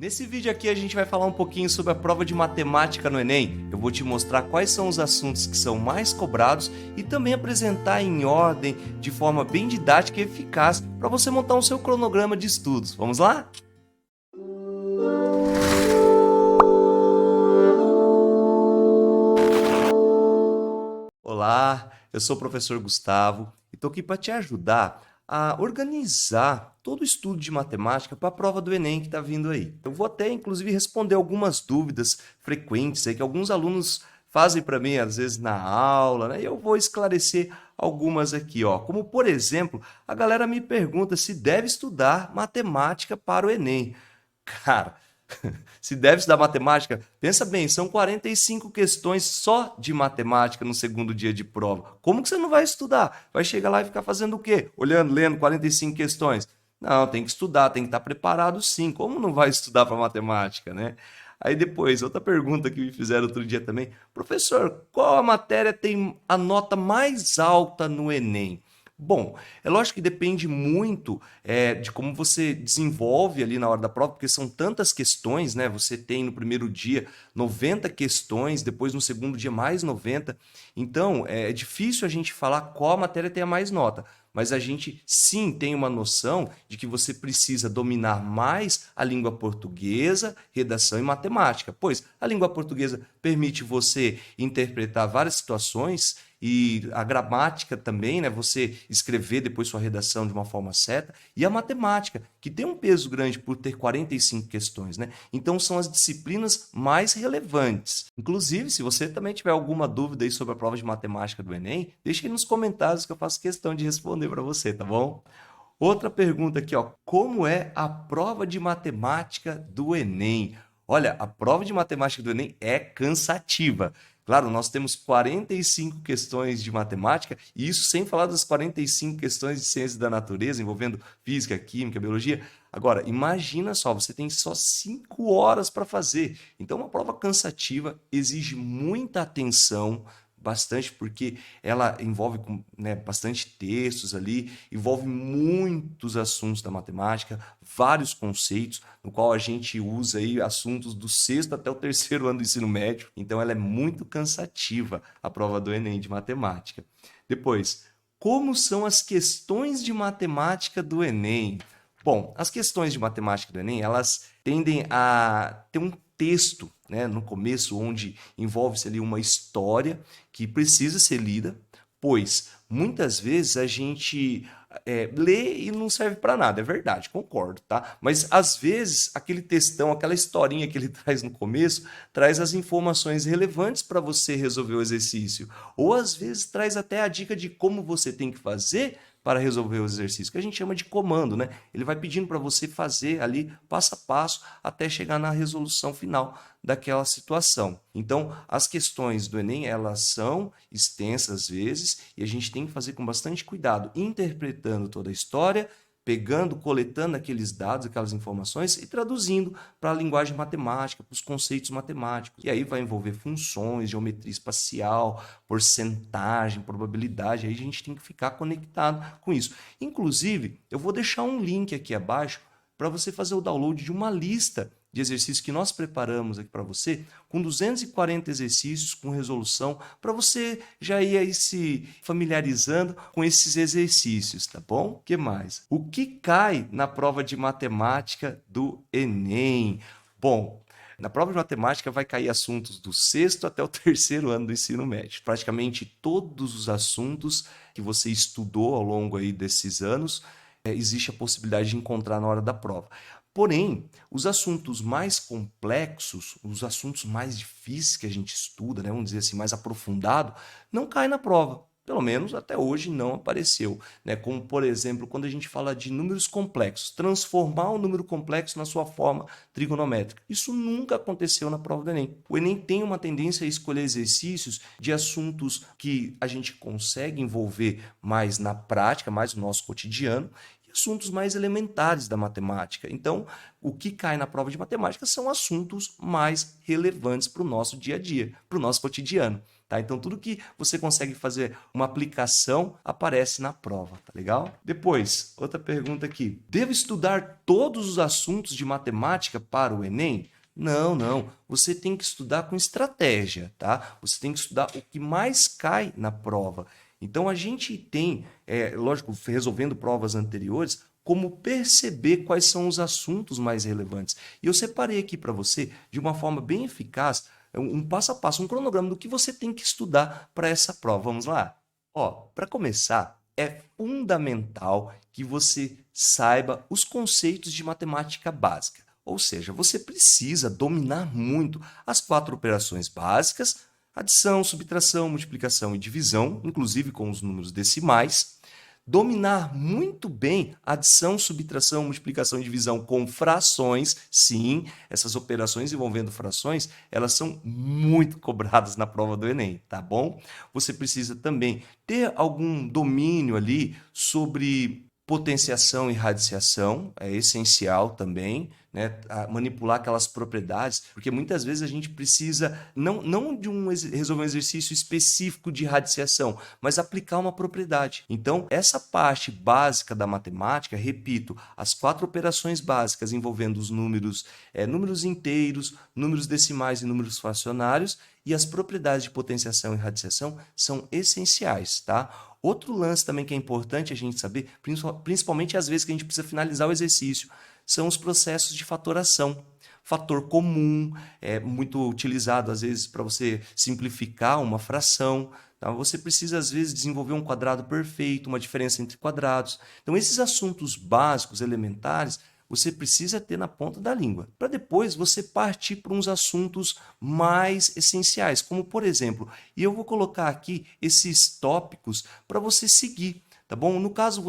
Nesse vídeo aqui a gente vai falar um pouquinho sobre a prova de matemática no Enem. Eu vou te mostrar quais são os assuntos que são mais cobrados e também apresentar em ordem, de forma bem didática e eficaz, para você montar o seu cronograma de estudos. Vamos lá? Olá, eu sou o professor Gustavo e estou aqui para te ajudar a organizar todo o estudo de matemática para a prova do Enem que está vindo aí. Eu vou até, inclusive, responder algumas dúvidas frequentes aí que alguns alunos fazem para mim, às vezes, na aula, né? E eu vou esclarecer algumas aqui, ó. Como, por exemplo, a galera me pergunta se deve estudar matemática para o Enem. Cara, se deve estudar matemática, pensa bem, são 45 questões só de matemática no segundo dia de prova. Como que você não vai estudar? Vai chegar lá e ficar fazendo o quê? Olhando, lendo 45 questões? Não, tem que estudar, tem que estar preparado sim. Como não vai estudar para matemática, né? Aí depois, outra pergunta que me fizeram outro dia também. Professor, qual a matéria tem a nota mais alta no Enem? Bom, é lógico que depende muito de como você desenvolve ali na hora da prova, porque são tantas questões, né? Você tem no primeiro dia 90 questões, depois no segundo dia mais 90. Então, é difícil a gente falar qual matéria tem a mais nota. Mas a gente sim tem uma noção de que você precisa dominar mais a língua portuguesa, redação e matemática, pois a língua portuguesa permite você interpretar várias situações e a gramática também, né? Você escrever depois sua redação de uma forma certa, e a matemática, que tem um peso grande por ter 45 questões, né? Então são as disciplinas mais relevantes. Inclusive, se você também tiver alguma dúvida aí sobre a prova de matemática do Enem, deixe aí nos comentários que eu faço questão de responder para você, tá bom? Outra pergunta aqui, ó, como é a prova de matemática do Enem? Olha, a prova de matemática do Enem é cansativa. Claro, nós temos 45 questões de matemática, e isso sem falar das 45 questões de ciências da natureza, envolvendo física, química, biologia. Agora, imagina só, você tem só 5 horas para fazer. Então, uma prova cansativa exige muita atenção, bastante, porque ela envolve né, bastante textos ali, envolve muitos assuntos da matemática, vários conceitos, no qual a gente usa aí assuntos do sexto até o terceiro ano do ensino médio, então ela é muito cansativa, a prova do Enem de matemática. Depois, como são as questões de matemática do Enem? Bom, as questões de matemática do Enem, elas tendem a ter um texto, né, no começo, onde envolve-se ali uma história que precisa ser lida, pois muitas vezes a gente lê e não serve para nada, é verdade, concordo, tá? Mas às vezes aquele textão, aquela historinha que ele traz no começo, traz as informações relevantes para você resolver o exercício, ou às vezes traz até a dica de como você tem que fazer para resolver o exercício, que a gente chama de comando, né? Ele vai pedindo para você fazer ali passo a passo até chegar na resolução final daquela situação. Então, as questões do Enem, elas são extensas às vezes e a gente tem que fazer com bastante cuidado, interpretando toda a história, pegando, coletando aqueles dados, aquelas informações e traduzindo para a linguagem matemática, para os conceitos matemáticos. E aí vai envolver funções, geometria espacial, porcentagem, probabilidade. Aí a gente tem que ficar conectado com isso. Inclusive, eu vou deixar um link aqui abaixo para você fazer o download de uma lista de exercícios que nós preparamos aqui para você, com 240 exercícios, com resolução, para você já ir aí se familiarizando com esses exercícios, tá bom? O que mais? O que cai na prova de matemática do Enem? Bom, na prova de matemática vai cair assuntos do sexto até o terceiro ano do ensino médio. Praticamente todos os assuntos que você estudou ao longo aí desses anos, existe a possibilidade de encontrar na hora da prova. Porém, os assuntos mais complexos, os assuntos mais difíceis que a gente estuda, né, vamos dizer assim, mais aprofundado, não cai na prova. Pelo menos até hoje não apareceu, né? Como, por exemplo, quando a gente fala de números complexos, transformar um número complexo na sua forma trigonométrica. Isso nunca aconteceu na prova do Enem. O Enem tem uma tendência a escolher exercícios de assuntos que a gente consegue envolver mais na prática, mais no nosso cotidiano, e assuntos mais elementares da matemática. Então, o que cai na prova de matemática são assuntos mais relevantes para o nosso dia a dia, para o nosso cotidiano. Tá? Então, tudo que você consegue fazer uma aplicação aparece na prova, tá legal? Depois, outra pergunta aqui. Devo estudar todos os assuntos de matemática para o Enem? Não, não. Você tem que estudar com estratégia, tá? Você tem que estudar o que mais cai na prova. Então, a gente tem, lógico, resolvendo provas anteriores, como perceber quais são os assuntos mais relevantes. E eu separei aqui para você, de uma forma bem eficaz, um passo a passo, um cronograma do que você tem que estudar para essa prova. Vamos lá? Ó, para começar, é fundamental que você saiba os conceitos de matemática básica. Ou seja, você precisa dominar muito as 4 operações básicas: adição, subtração, multiplicação e divisão, inclusive com os números decimais. Dominar muito bem adição, subtração, multiplicação e divisão com frações. Sim, essas operações envolvendo frações, elas são muito cobradas na prova do Enem, tá bom? Você precisa também ter algum domínio ali sobre potenciação e radiciação, é essencial também, né? Manipular aquelas propriedades, porque muitas vezes a gente precisa não de resolver um exercício específico de radiciação, mas aplicar uma propriedade. Então, essa parte básica da matemática, repito, as 4 operações básicas envolvendo os números, números inteiros, números decimais e números fracionários, e as propriedades de potenciação e radiciação são essenciais, tá? Outro lance também que é importante a gente saber, principalmente às vezes que a gente precisa finalizar o exercício, são os processos de fatoração. Fator comum é muito utilizado às vezes para você simplificar uma fração. Tá? Você precisa às vezes desenvolver um quadrado perfeito, uma diferença entre quadrados. Então esses assuntos básicos, elementares, você precisa ter na ponta da língua, para depois você partir para uns assuntos mais essenciais, como por exemplo, e eu vou colocar aqui esses tópicos para você seguir, tá bom? No caso,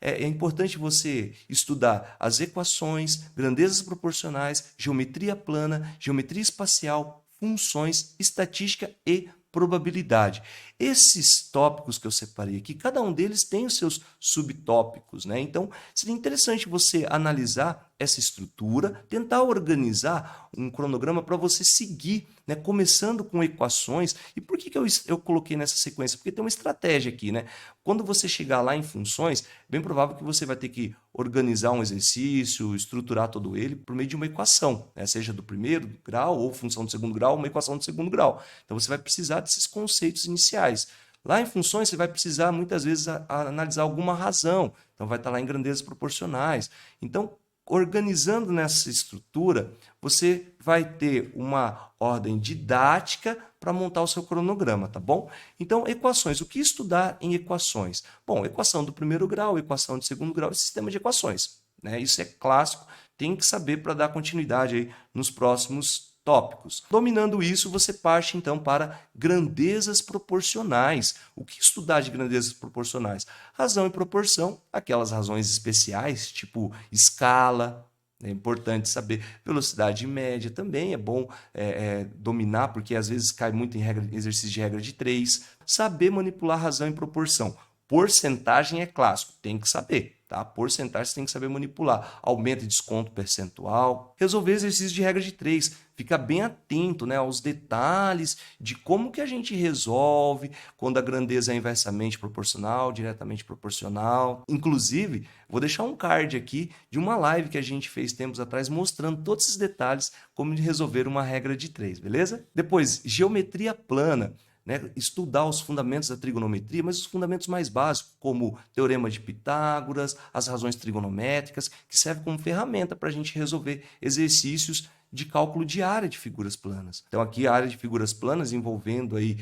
é importante você estudar as equações, grandezas proporcionais, geometria plana, geometria espacial, funções, estatística e probabilidade. Esses tópicos que eu separei aqui, cada um deles tem os seus subtópicos, né? Então, seria interessante você analisar essa estrutura, tentar organizar um cronograma para você seguir, né? Começando com equações. E por que eu coloquei nessa sequência? Porque tem uma estratégia aqui, né? Quando você chegar lá em funções, bem provável que você vai ter que organizar um exercício, estruturar todo ele por meio de uma equação, né? Seja do primeiro grau ou função do segundo grau, uma equação do segundo grau. Então, você vai precisar desses conceitos iniciais. Lá em funções, você vai precisar, muitas vezes, analisar alguma razão. Então, vai estar lá em grandezas proporcionais. Então, organizando nessa estrutura, você vai ter uma ordem didática para montar o seu cronograma, tá bom? Então, equações. O que estudar em equações? Bom, equação do primeiro grau, equação de segundo grau e sistema de equações, né? Isso é clássico, tem que saber para dar continuidade aí nos próximos tópicos. Dominando isso, você parte então para grandezas proporcionais. O que estudar de grandezas proporcionais? Razão e proporção, aquelas razões especiais, tipo escala. É importante saber velocidade média, também é bom dominar, porque às vezes cai muito em exercício de regra de 3. Saber manipular razão e proporção. Porcentagem é clássico, tem que saber. Tá? Porcentagem você tem que saber manipular. Aumento e desconto percentual. Resolver exercício de regra de 3. Fica bem atento, né, aos detalhes de como que a gente resolve quando a grandeza é inversamente proporcional, diretamente proporcional. Inclusive, vou deixar um card aqui de uma live que a gente fez tempos atrás mostrando todos esses detalhes como de resolver uma regra de 3, beleza? Depois, geometria plana. Né, estudar os fundamentos da trigonometria, mas os fundamentos mais básicos, como teorema de Pitágoras, as razões trigonométricas, que servem como ferramenta para a gente resolver exercícios de cálculo de área de figuras planas. Então, aqui a área de figuras planas envolvendo aí,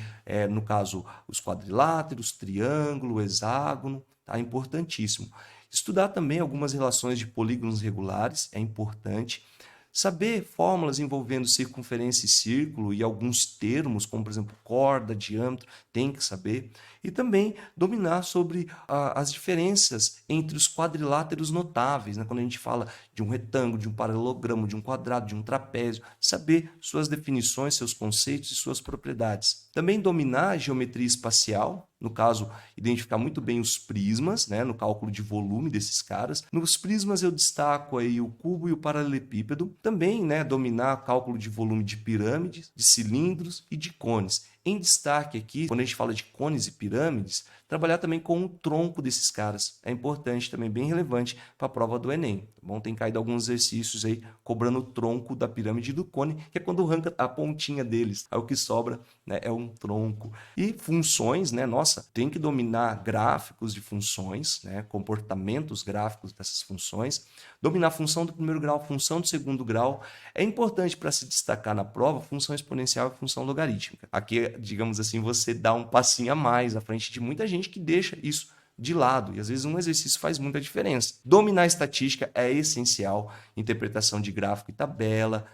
no caso, os quadriláteros, triângulo, hexágono, tá? Importantíssimo. Estudar também algumas relações de polígonos regulares, é importante. Saber fórmulas envolvendo circunferência e círculo e alguns termos, como por exemplo corda, diâmetro, tem que saber. E também dominar sobre as diferenças entre os quadriláteros notáveis, né? Quando a gente fala de um retângulo, de um paralelogramo, de um quadrado, de um trapézio, saber suas definições, seus conceitos e suas propriedades. Também dominar a geometria espacial, no caso, identificar muito bem os prismas, né, no cálculo de volume desses caras. Nos prismas eu destaco aí o cubo e o paralelepípedo. Também, né, dominar cálculo de volume de pirâmides, de cilindros e de cones. Em destaque aqui, quando a gente fala de cones e pirâmides, trabalhar também com o tronco desses caras. É importante também, bem relevante para a prova do Enem. Tá bom? Tem caído alguns exercícios aí cobrando o tronco da pirâmide e do cone, que é quando arranca a pontinha deles. Aí o que sobra, né, é um tronco. E funções, né? Nossa, tem que dominar gráficos de funções, né, comportamentos gráficos dessas funções, dominar a função do primeiro grau, função do segundo grau. É importante para se destacar na prova função exponencial e função logarítmica. Aqui, digamos assim, você dá um passinho a mais à frente de muita gente que deixa isso de lado, e às vezes um exercício faz muita diferença. Dominar a estatística é essencial, interpretação de gráfico e tabela,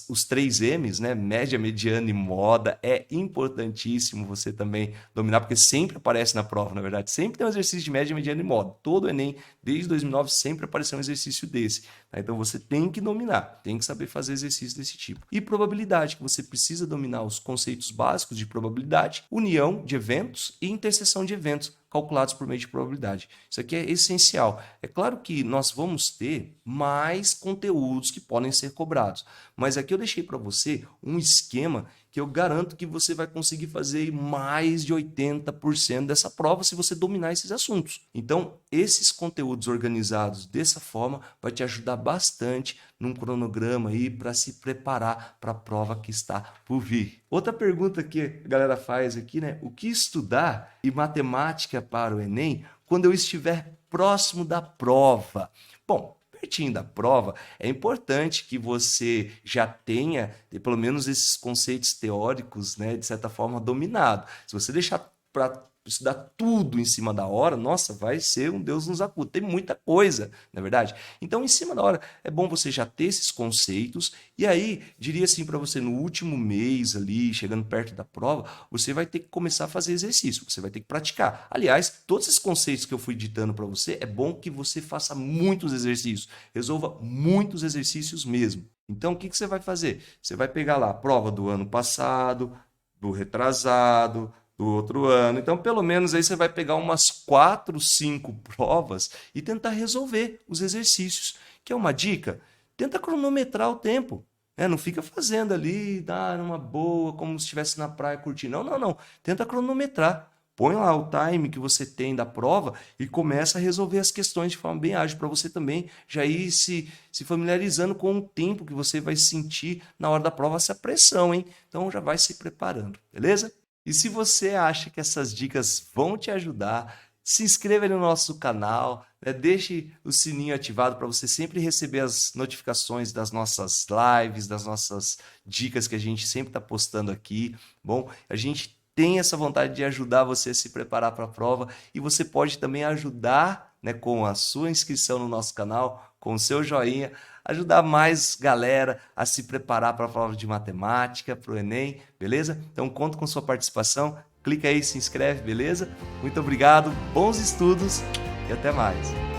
os 3 M's, né? Média, mediana e moda, é importantíssimo você também dominar, porque sempre aparece na prova, na verdade. Sempre tem um exercício de média, mediana e moda. Todo Enem, desde 2009, sempre apareceu um exercício desse. Tá? Então você tem que dominar, tem que saber fazer exercício desse tipo. E probabilidade, que você precisa dominar os conceitos básicos de probabilidade, união de eventos e interseção de eventos calculados por meio de probabilidade. Isso aqui é essencial. É claro que nós vamos ter mais conteúdos que podem ser cobrados, mas aqui eu deixei para você um esquema que eu garanto que você vai conseguir fazer mais de 80% dessa prova se você dominar esses assuntos. Então, esses conteúdos organizados dessa forma vai te ajudar bastante num cronograma aí para se preparar para a prova que está por vir. Outra pergunta que a galera faz aqui, né? O que estudar em matemática para o Enem quando eu estiver próximo da prova? Bom, pertinho da prova, é importante que você já tenha pelo menos esses conceitos teóricos, né, de certa forma, dominado. Se você deixar para estudar tudo em cima da hora, nossa, vai ser um Deus nos acuda. Tem muita coisa, na é verdade? Então, em cima da hora, é bom você já ter esses conceitos, e aí, diria assim para você, no último mês ali, chegando perto da prova, você vai ter que começar a fazer exercício, você vai ter que praticar. Aliás, todos esses conceitos que eu fui ditando para você, é bom que você faça muitos exercícios, resolva muitos exercícios mesmo. Então, o que você vai fazer? Você vai pegar lá a prova do ano passado, do retrasado, do outro ano. Então, pelo menos aí você vai pegar umas 4, 5 provas e tentar resolver os exercícios. Que é uma dica? Tenta cronometrar o tempo. Né? Não fica fazendo ali, numa boa, como se estivesse na praia curtindo. Não, não, não. Tenta cronometrar. Põe lá o time que você tem da prova e começa a resolver as questões de forma bem ágil, para você também já ir se familiarizando com o tempo que você vai sentir na hora da prova, essa pressão, hein? Então já vai se preparando, beleza? E se você acha que essas dicas vão te ajudar, se inscreva no nosso canal, né? Deixe o sininho ativado para você sempre receber as notificações das nossas lives, das nossas dicas que a gente sempre está postando aqui. Bom, a gente tem essa vontade de ajudar você a se preparar para a prova e você pode também ajudar, né, com a sua inscrição no nosso canal, com o seu joinha, ajudar mais galera a se preparar para a prova de matemática, para o Enem, beleza? Então conto com sua participação, clica aí, se inscreve, beleza? Muito obrigado, bons estudos e até mais!